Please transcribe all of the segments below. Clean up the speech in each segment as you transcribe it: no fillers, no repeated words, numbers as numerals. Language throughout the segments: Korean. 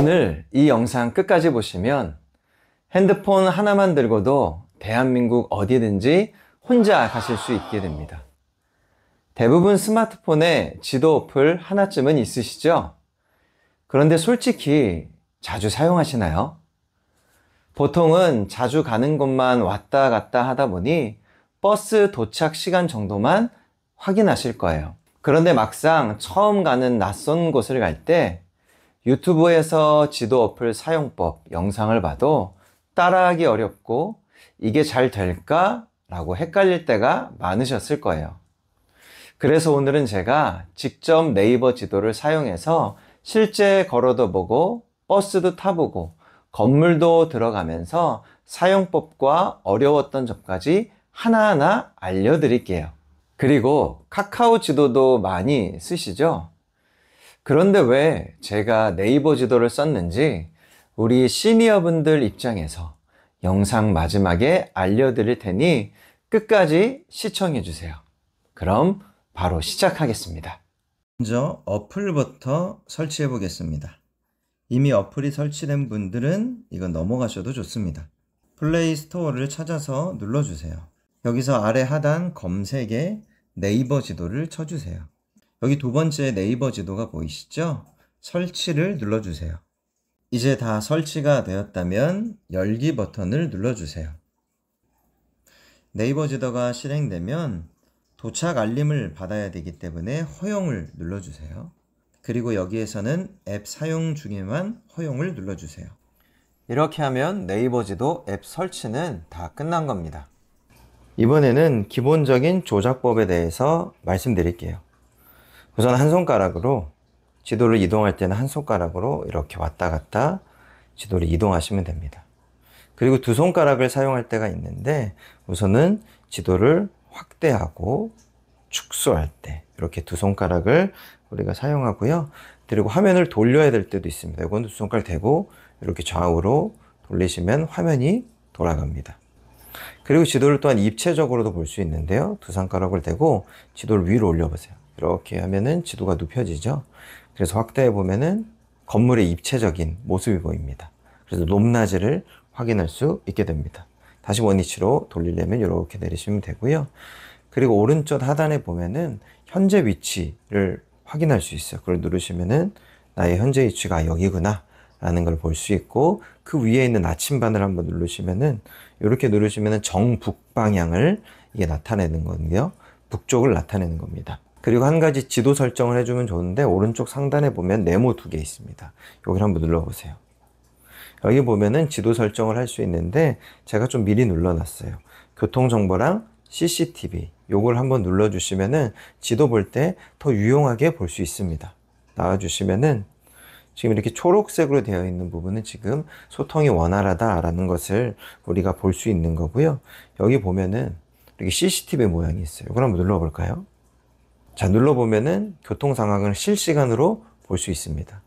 오늘 이 영상 끝까지 보시면 핸드폰 하나만 들고도 대한민국 어디든지 혼자 가실 수 있게 됩니다. 대부분 스마트폰에 지도 어플 하나쯤은 있으시죠? 그런데 솔직히 자주 사용하시나요? 보통은 자주 가는 곳만 왔다 갔다 하다 보니 버스 도착 시간 정도만 확인하실 거예요. 그런데 막상 처음 가는 낯선 곳을 갈 때 유튜브에서 지도 어플 사용법 영상을 봐도 따라하기 어렵고 이게 잘 될까? 라고 헷갈릴 때가 많으셨을 거예요. 그래서 오늘은 제가 직접 네이버 지도를 사용해서 실제 걸어도 보고 버스도 타보고 건물도 들어가면서 사용법과 어려웠던 점까지 하나하나 알려드릴게요. 그리고 카카오 지도도 많이 쓰시죠? 그런데 왜 제가 네이버 지도를 썼는지 우리 시니어분들 입장에서 영상 마지막에 알려드릴 테니 끝까지 시청해주세요. 그럼 바로 시작하겠습니다. 먼저 어플부터 설치해 보겠습니다. 이미 어플이 설치된 분들은 이건 넘어가셔도 좋습니다. 플레이 스토어를 찾아서 눌러주세요. 여기서 아래 하단 검색에 네이버 지도를 쳐주세요. 여기 두 번째 네이버 지도가 보이시죠? 설치를 눌러주세요. 이제 다 설치가 되었다면 열기 버튼을 눌러주세요. 네이버 지도가 실행되면 도착 알림을 받아야 되기 때문에 허용을 눌러주세요. 그리고 여기에서는 앱 사용 중에만 허용을 눌러주세요. 이렇게 하면 네이버 지도 앱 설치는 다 끝난 겁니다. 이번에는 기본적인 조작법에 대해서 말씀드릴게요. 우선 한 손가락으로 지도를 이동할 때는 한 손가락으로 이렇게 왔다 갔다 지도를 이동하시면 됩니다. 그리고 두 손가락을 사용할 때가 있는데 우선은 지도를 확대하고 축소할 때 이렇게 두 손가락을 우리가 사용하고요. 그리고 화면을 돌려야 될 때도 있습니다. 이건 두 손가락 대고 이렇게 좌우로 돌리시면 화면이 돌아갑니다. 그리고 지도를 또한 입체적으로도 볼 수 있는데요. 두 손가락을 대고 지도를 위로 올려보세요. 이렇게 하면은 지도가 눕혀지죠. 그래서 확대해 보면은 건물의 입체적인 모습이 보입니다. 그래서 높낮이를 확인할 수 있게 됩니다. 다시 원위치로 돌리려면 이렇게 내리시면 되고요. 그리고 오른쪽 하단에 보면은 현재 위치를 확인할 수 있어요. 그걸 누르시면은 나의 현재 위치가 여기구나 라는 걸 볼 수 있고, 그 위에 있는 나침반을 한번 누르시면은 이렇게 누르시면은 정북 방향을 이게 나타내는 건데요. 북쪽을 나타내는 겁니다. 그리고 한 가지 지도 설정을 해주면 좋은데 오른쪽 상단에 보면 네모 두 개 있습니다. 여기를 한번 눌러보세요. 여기 보면은 지도 설정을 할 수 있는데 제가 좀 미리 눌러놨어요. 교통정보랑 CCTV 요걸 한번 눌러주시면은 지도 볼 때 더 유용하게 볼 수 있습니다. 나와주시면은 지금 이렇게 초록색으로 되어 있는 부분은 지금 소통이 원활하다라는 것을 우리가 볼 수 있는 거고요. 여기 보면은 이렇게 CCTV 모양이 있어요. 이걸 한번 눌러볼까요? 자, 눌러보면은 교통 상황을 실시간으로 볼 수 있습니다.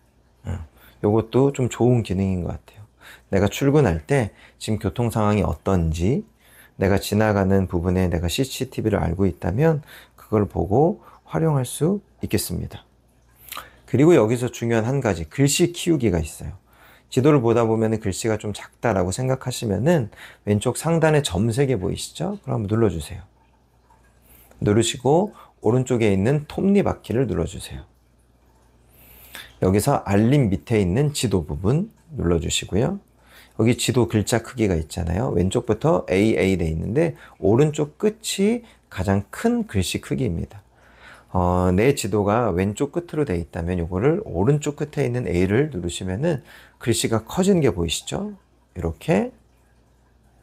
요것도 좀 좋은 기능인 것 같아요. 내가 출근할 때 지금 교통 상황이 어떤지, 내가 지나가는 부분에 내가 CCTV를 알고 있다면 그걸 보고 활용할 수 있겠습니다. 그리고 여기서 중요한 한 가지, 글씨 키우기가 있어요. 지도를 보다 보면 글씨가 좀 작다라고 생각하시면은 왼쪽 상단에 점 3개 보이시죠? 그럼 한번 눌러주세요. 누르시고 오른쪽에 있는 톱니바퀴를 눌러주세요. 여기서 알림 밑에 있는 지도 부분 눌러주시고요. 여기 지도 글자 크기가 있잖아요. 왼쪽부터 AA 돼 있는데 오른쪽 끝이 가장 큰 글씨 크기입니다. 내 지도가 왼쪽 끝으로 돼 있다면 이거를 오른쪽 끝에 있는 A를 누르시면은 글씨가 커지는 게 보이시죠? 이렇게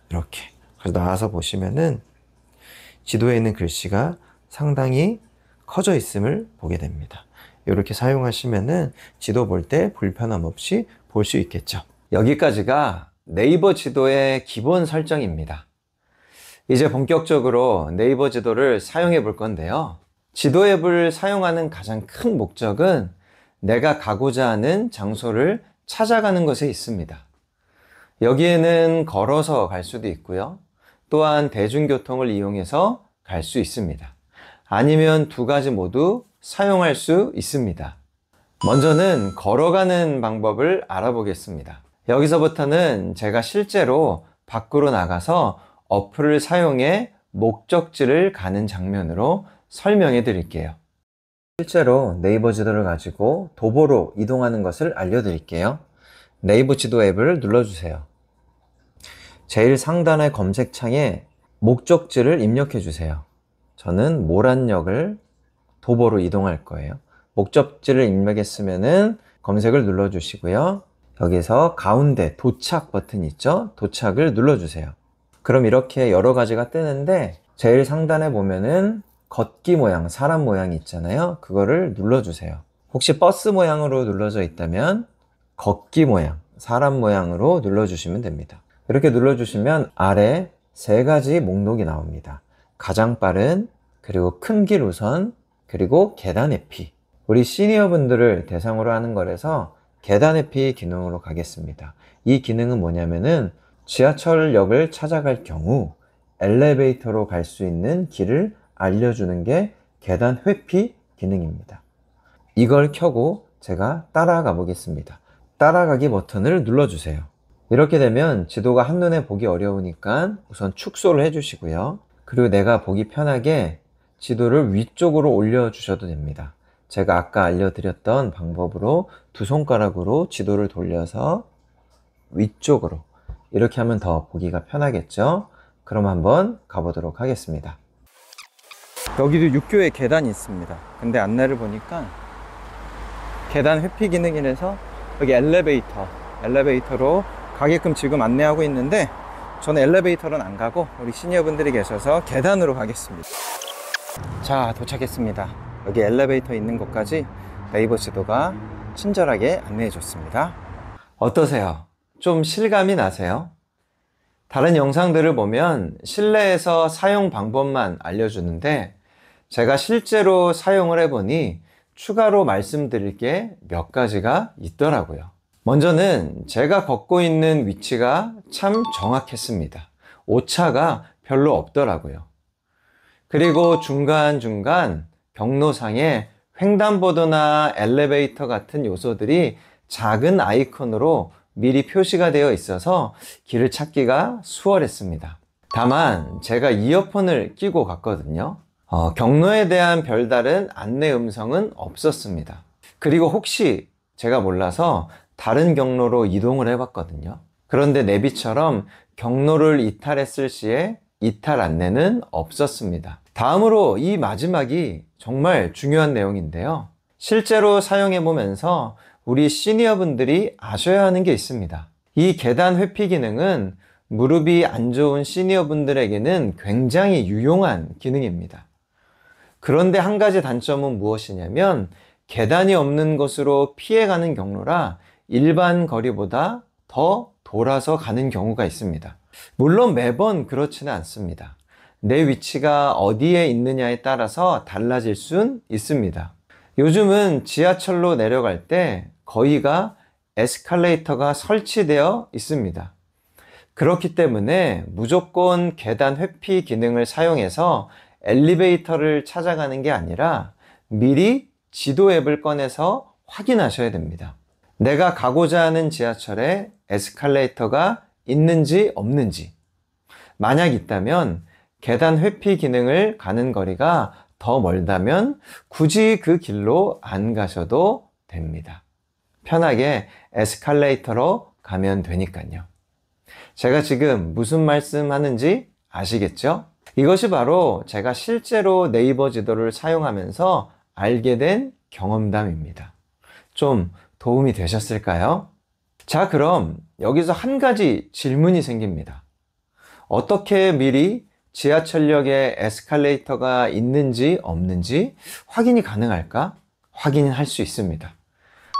그래서 나와서 보시면은 지도에 있는 글씨가 상당히 커져 있음을 보게 됩니다. 이렇게 사용하시면은 지도 볼 때 불편함 없이 볼 수 있겠죠. 여기까지가 네이버 지도의 기본 설정입니다. 이제 본격적으로 네이버 지도를 사용해 볼 건데요. 지도 앱을 사용하는 가장 큰 목적은 내가 가고자 하는 장소를 찾아가는 것에 있습니다. 여기에는 걸어서 갈 수도 있고요. 또한 대중교통을 이용해서 갈 수 있습니다. 아니면 두 가지 모두 사용할 수 있습니다. 먼저는 걸어가는 방법을 알아보겠습니다. 여기서부터는 제가 실제로 밖으로 나가서 어플을 사용해 목적지를 가는 장면으로 설명해 드릴게요. 실제로 네이버 지도를 가지고 도보로 이동하는 것을 알려드릴게요. 네이버 지도 앱을 눌러주세요. 제일 상단의 검색창에 목적지를 입력해 주세요. 저는 모란역을 도보로 이동할 거예요. 목적지를 입력했으면은 검색을 눌러주시고요. 여기서 가운데 도착 버튼이 있죠? 도착을 눌러주세요. 그럼 이렇게 여러 가지가 뜨는데 제일 상단에 보면은 걷기 모양, 사람 모양이 있잖아요. 그거를 눌러주세요. 혹시 버스 모양으로 눌러져 있다면 걷기 모양, 사람 모양으로 눌러주시면 됩니다. 이렇게 눌러주시면 아래 세 가지 목록이 나옵니다. 가장 빠른, 그리고 큰 길 우선, 그리고 계단 회피. 우리 시니어 분들을 대상으로 하는 거라서 계단 회피 기능으로 가겠습니다. 이 기능은 뭐냐면은 지하철역을 찾아갈 경우 엘리베이터로 갈 수 있는 길을 알려주는 게 계단 회피 기능입니다. 이걸 켜고 제가 따라가 보겠습니다. 따라가기 버튼을 눌러주세요. 이렇게 되면 지도가 한눈에 보기 어려우니까 우선 축소를 해주시고요. 그리고 내가 보기 편하게 지도를 위쪽으로 올려주셔도 됩니다. 제가 아까 알려드렸던 방법으로 두 손가락으로 지도를 돌려서 위쪽으로 이렇게 하면 더 보기가 편하겠죠? 그럼 한번 가보도록 하겠습니다. 여기도 육교에 계단이 있습니다. 근데 안내를 보니까 계단 회피 기능이라서 여기 엘리베이터로 가게끔 지금 안내하고 있는데 저는 엘리베이터로는 안 가고 우리 시니어분들이 계셔서 계단으로 가겠습니다. 자, 도착했습니다. 여기 엘리베이터 있는 곳까지 네이버 지도가 친절하게 안내해 줬습니다. 어떠세요? 좀 실감이 나세요? 다른 영상들을 보면 실내에서 사용 방법만 알려주는데 제가 실제로 사용을 해보니 추가로 말씀드릴 게 몇 가지가 있더라고요. 먼저는 제가 걷고 있는 위치가 참 정확했습니다. 오차가 별로 없더라고요. 그리고 중간중간 경로상에 횡단보도나 엘리베이터 같은 요소들이 작은 아이콘으로 미리 표시가 되어 있어서 길을 찾기가 수월했습니다. 다만 제가 이어폰을 끼고 갔거든요. 경로에 대한 별다른 안내 음성은 없었습니다. 그리고 혹시 제가 몰라서 다른 경로로 이동을 해봤거든요. 그런데 내비처럼 경로를 이탈했을 시에 이탈 안내는 없었습니다. 다음으로 이 마지막이 정말 중요한 내용인데요. 실제로 사용해보면서 우리 시니어분들이 아셔야 하는 게 있습니다. 이 계단 회피 기능은 무릎이 안 좋은 시니어분들에게는 굉장히 유용한 기능입니다. 그런데 한 가지 단점은 무엇이냐면 계단이 없는 곳으로 피해가는 경로라 일반 거리보다 더 돌아서 가는 경우가 있습니다. 물론 매번 그렇지는 않습니다. 내 위치가 어디에 있느냐에 따라서 달라질 순 있습니다. 요즘은 지하철로 내려갈 때 거의가 에스컬레이터가 설치되어 있습니다. 그렇기 때문에 무조건 계단 회피 기능을 사용해서 엘리베이터를 찾아가는 게 아니라 미리 지도 앱을 꺼내서 확인하셔야 됩니다. 내가 가고자 하는 지하철에 에스컬레이터가 있는지 없는지, 만약 있다면 계단 회피 기능을 가는 거리가 더 멀다면 굳이 그 길로 안 가셔도 됩니다. 편하게 에스컬레이터로 가면 되니까요. 제가 지금 무슨 말씀 하는지 아시겠죠? 이것이 바로 제가 실제로 네이버 지도를 사용하면서 알게 된 경험담입니다. 좀 도움이 되셨을까요? 자, 그럼 여기서 한 가지 질문이 생깁니다. 어떻게 미리 지하철역에 에스컬레이터가 있는지 없는지 확인이 가능할까? 확인할 수 있습니다.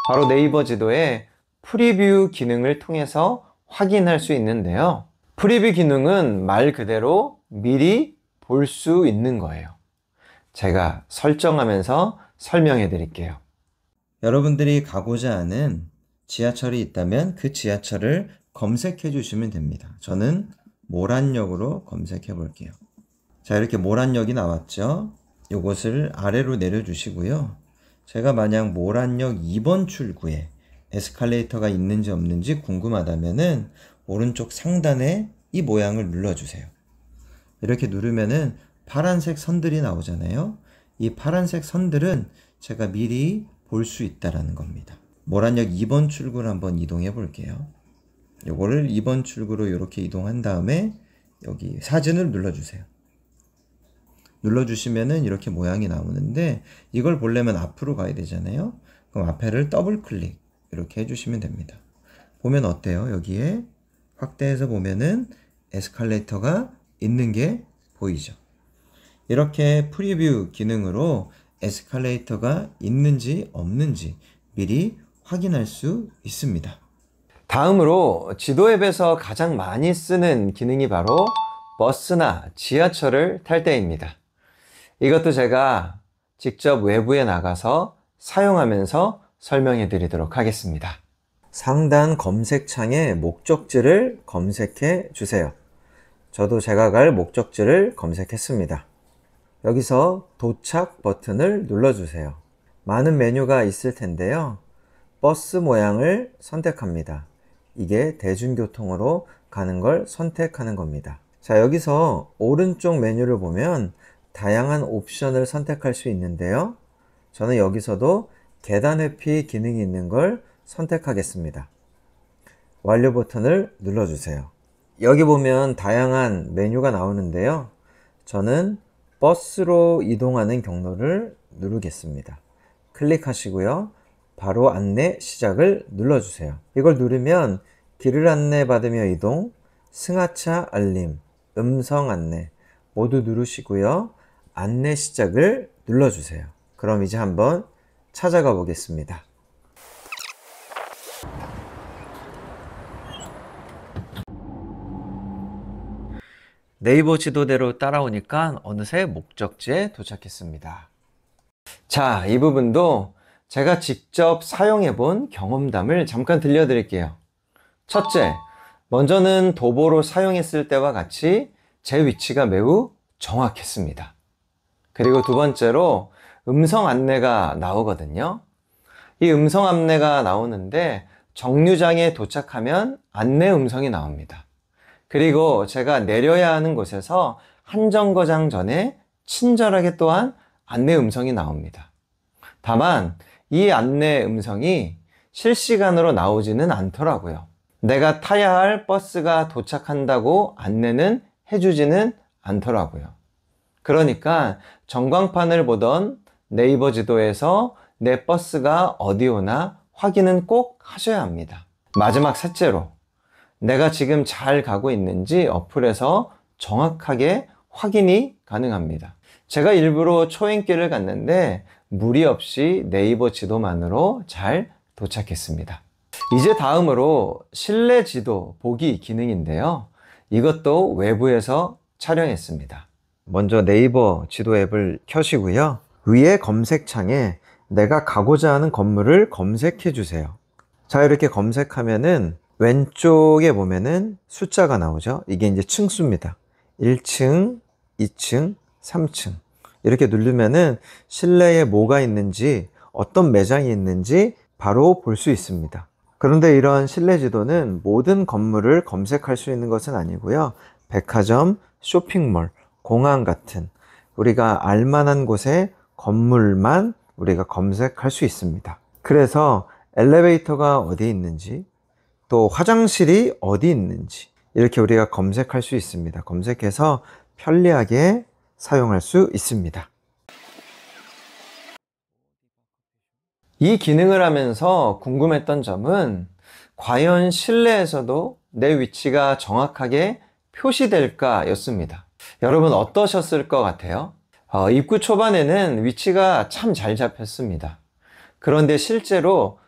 바로 네이버 지도의 프리뷰 기능을 통해서 확인할 수 있는데요. 프리뷰 기능은 말 그대로 미리 볼 수 있는 거예요. 제가 설정하면서 설명해 드릴게요. 여러분들이 가고자 하는 지하철이 있다면 그 지하철을 검색해 주시면 됩니다. 저는 모란역으로 검색해 볼게요. 자, 이렇게 모란역이 나왔죠. 이것을 아래로 내려 주시고요. 제가 만약 모란역 2번 출구에 에스컬레이터가 있는지 없는지 궁금하다면은 오른쪽 상단에 이 모양을 눌러주세요. 이렇게 누르면은 파란색 선들이 나오잖아요. 이 파란색 선들은 제가 미리 볼 수 있다라는 겁니다. 모란역 2번 출구를 한번 이동해 볼게요. 요거를 2번 출구로 이렇게 이동한 다음에 여기 사진을 눌러주세요. 눌러주시면은 이렇게 모양이 나오는데 이걸 보려면 앞으로 가야 되잖아요. 그럼 앞에를 더블 클릭 이렇게 해주시면 됩니다. 보면 어때요? 여기에 확대해서 보면은 에스컬레이터가 있는 게 보이죠. 이렇게 프리뷰 기능으로 에스컬레이터가 있는지 없는지 미리 확인할 수 있습니다. 다음으로 지도 앱에서 가장 많이 쓰는 기능이 바로 버스나 지하철을 탈 때입니다. 이것도 제가 직접 외부에 나가서 사용하면서 설명해 드리도록 하겠습니다. 상단 검색창에 목적지를 검색해 주세요. 저도 제가 갈 목적지를 검색했습니다. 여기서 도착 버튼을 눌러주세요. 많은 메뉴가 있을 텐데요. 버스 모양을 선택합니다. 이게 대중교통으로 가는 걸 선택하는 겁니다. 자, 여기서 오른쪽 메뉴를 보면 다양한 옵션을 선택할 수 있는데요. 저는 여기서도 계단 회피 기능이 있는 걸 선택하겠습니다. 완료 버튼을 눌러주세요. 여기 보면 다양한 메뉴가 나오는데요. 저는 버스로 이동하는 경로를 누르겠습니다. 클릭하시고요. 바로 안내 시작을 눌러주세요. 이걸 누르면 길을 안내받으며 이동, 승하차 알림, 음성 안내 모두 누르시고요. 안내 시작을 눌러주세요. 그럼 이제 한번 찾아가 보겠습니다. 네이버 지도대로 따라오니까 어느새 목적지에 도착했습니다. 자, 이 부분도 제가 직접 사용해 본 경험담을 잠깐 들려드릴게요. 첫째, 먼저는 도보로 사용했을 때와 같이 제 위치가 매우 정확했습니다. 그리고 두 번째로 음성 안내가 나오거든요. 이 음성 안내가 나오는데 정류장에 도착하면 안내 음성이 나옵니다. 그리고 제가 내려야 하는 곳에서 한 정거장 전에 친절하게 또한 안내 음성이 나옵니다. 다만 이 안내 음성이 실시간으로 나오지는 않더라고요. 내가 타야 할 버스가 도착한다고 안내는 해주지는 않더라고요. 그러니까 전광판을 보던 네이버 지도에서 내 버스가 어디 오나 확인은 꼭 하셔야 합니다. 마지막 셋째로 내가 지금 잘 가고 있는지 어플에서 정확하게 확인이 가능합니다. 제가 일부러 초행길을 갔는데 무리 없이 네이버 지도만으로 잘 도착했습니다. 이제 다음으로 실내 지도 보기 기능인데요. 이것도 외부에서 촬영했습니다. 먼저 네이버 지도 앱을 켜시고요. 위에 검색창에 내가 가고자 하는 건물을 검색해 주세요. 자, 이렇게 검색하면은 왼쪽에 보면은 숫자가 나오죠. 이게 이제 층수입니다. 1층, 2층, 3층. 이렇게 누르면은 실내에 뭐가 있는지, 어떤 매장이 있는지 바로 볼 수 있습니다. 그런데 이런 실내 지도는 모든 건물을 검색할 수 있는 것은 아니고요. 백화점, 쇼핑몰, 공항 같은 우리가 알만한 곳의 건물만 우리가 검색할 수 있습니다. 그래서 엘리베이터가 어디 있는지, 또 화장실이 어디 있는지 이렇게 우리가 검색할 수 있습니다. 검색해서 편리하게 사용할 수 있습니다. 이 기능을 하면서 궁금했던 점은 과연 실내에서도 내 위치가 정확하게 표시될까 였습니다. 여러분 어떠셨을 것 같아요? 입구 초반에는 위치가 참 잘 잡혔습니다. 그런데 실제로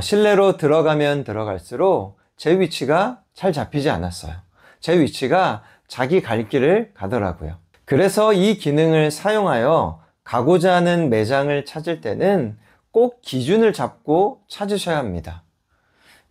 실내로 들어가면 들어갈수록 제 위치가 잘 잡히지 않았어요. 제 위치가 자기 갈 길을 가더라고요. 그래서 이 기능을 사용하여 가고자 하는 매장을 찾을 때는 꼭 기준을 잡고 찾으셔야 합니다.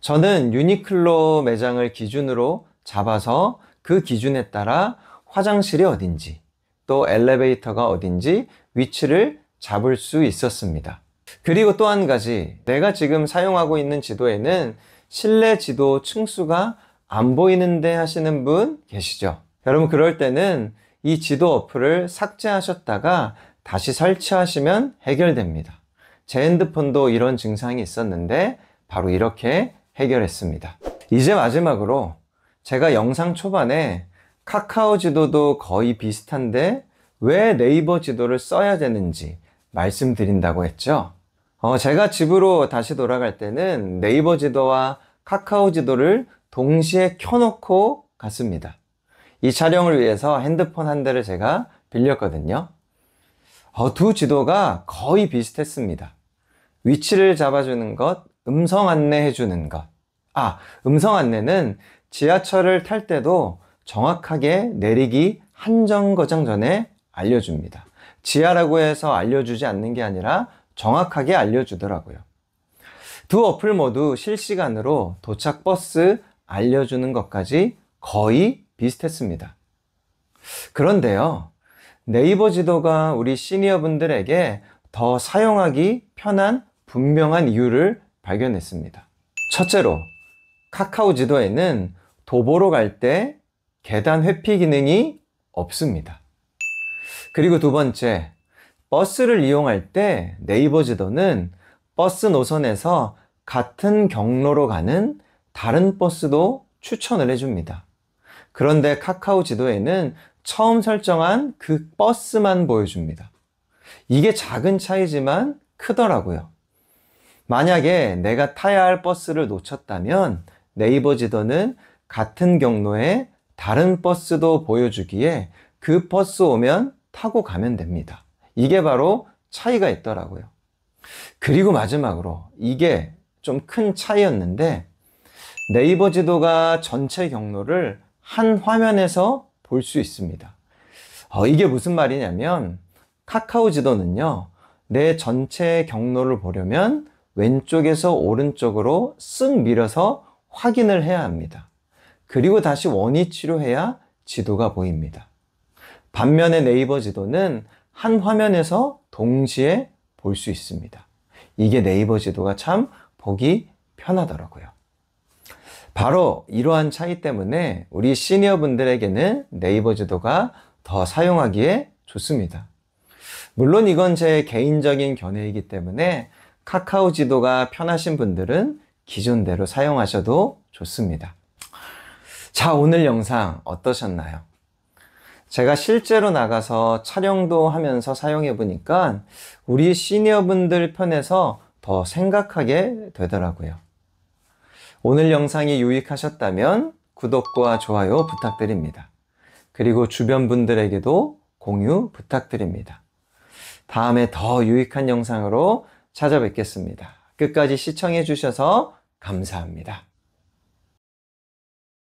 저는 유니클로 매장을 기준으로 잡아서 그 기준에 따라 화장실이 어딘지 또 엘리베이터가 어딘지 위치를 잡을 수 있었습니다. 그리고 또 한 가지, 내가 지금 사용하고 있는 지도에는 실내 지도 층수가 안 보이는데 하시는 분 계시죠? 여러분, 그럴 때는 이 지도 어플을 삭제하셨다가 다시 설치하시면 해결됩니다. 제 핸드폰도 이런 증상이 있었는데 바로 이렇게 해결했습니다. 이제 마지막으로 제가 영상 초반에 카카오 지도도 거의 비슷한데 왜 네이버 지도를 써야 되는지 말씀드린다고 했죠. 제가 집으로 다시 돌아갈 때는 네이버 지도와 카카오 지도를 동시에 켜놓고 갔습니다. 이 촬영을 위해서 핸드폰 한 대를 제가 빌렸거든요. 두 지도가 거의 비슷했습니다. 위치를 잡아주는 것, 음성 안내해주는 것. 음성 안내는 지하철을 탈 때도 정확하게 내리기 한 정거장 전에 알려줍니다. 지하라고 해서 알려주지 않는 게 아니라 정확하게 알려주더라고요. 두 어플 모두 실시간으로 도착 버스 알려주는 것까지 거의 비슷했습니다. 그런데요, 네이버 지도가 우리 시니어분들에게 더 사용하기 편한 분명한 이유를 발견했습니다. 첫째로, 카카오 지도에는 도보로 갈 때 계단 회피 기능이 없습니다. 그리고 두 번째, 버스를 이용할 때 네이버 지도는 버스 노선에서 같은 경로로 가는 다른 버스도 추천을 해줍니다. 그런데 카카오 지도에는 처음 설정한 그 버스만 보여줍니다. 이게 작은 차이지만 크더라고요. 만약에 내가 타야 할 버스를 놓쳤다면 네이버 지도는 같은 경로에 다른 버스도 보여주기에 그 버스 오면 타고 가면 됩니다. 이게 바로 차이가 있더라고요. 그리고 마지막으로, 이게 좀 큰 차이였는데 네이버 지도가 전체 경로를 한 화면에서 볼 수 있습니다. 이게 무슨 말이냐면 카카오 지도는요, 내 전체 경로를 보려면 왼쪽에서 오른쪽으로 쓱 밀어서 확인을 해야 합니다. 그리고 다시 원위치로 해야 지도가 보입니다. 반면에 네이버 지도는 한 화면에서 동시에 볼 수 있습니다. 이게 네이버 지도가 참 보기 편하더라고요. 바로 이러한 차이 때문에 우리 시니어분들에게는 네이버 지도가 더 사용하기에 좋습니다. 물론 이건 제 개인적인 견해이기 때문에 카카오 지도가 편하신 분들은 기존대로 사용하셔도 좋습니다. 자, 오늘 영상 어떠셨나요? 제가 실제로 나가서 촬영도 하면서 사용해 보니까 우리 시니어분들 편에서 더 생각하게 되더라고요. 오늘 영상이 유익하셨다면 구독과 좋아요 부탁드립니다. 그리고 주변 분들에게도 공유 부탁드립니다. 다음에 더 유익한 영상으로 찾아뵙겠습니다. 끝까지 시청해 주셔서 감사합니다.